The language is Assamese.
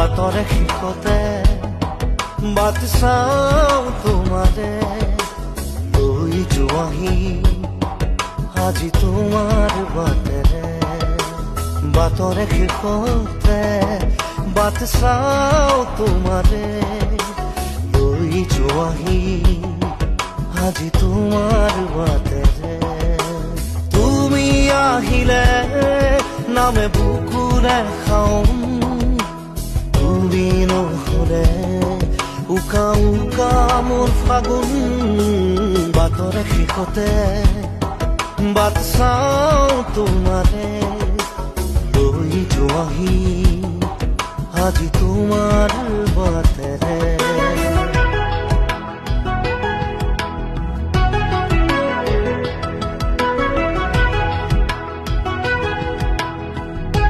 বাটৰে শেষতে বাট চাওঁ তোমাৰে লৈ যোৱাহি আজি তোমাৰ বাটেৰে বাটৰে শেষতে বাট চাওঁ তোমাৰে লৈ যোৱাহি আজি তোমাৰ বাটেৰে তুমি আহিলে নামে বুকুৰে খাওঁ তুমি নহলে উকা উকা মোৰ ফাগুন বাটৰে শেষতে বাট চাওঁ তোমাৰে লৈ যোৱাহি আজি তোমাৰ বাট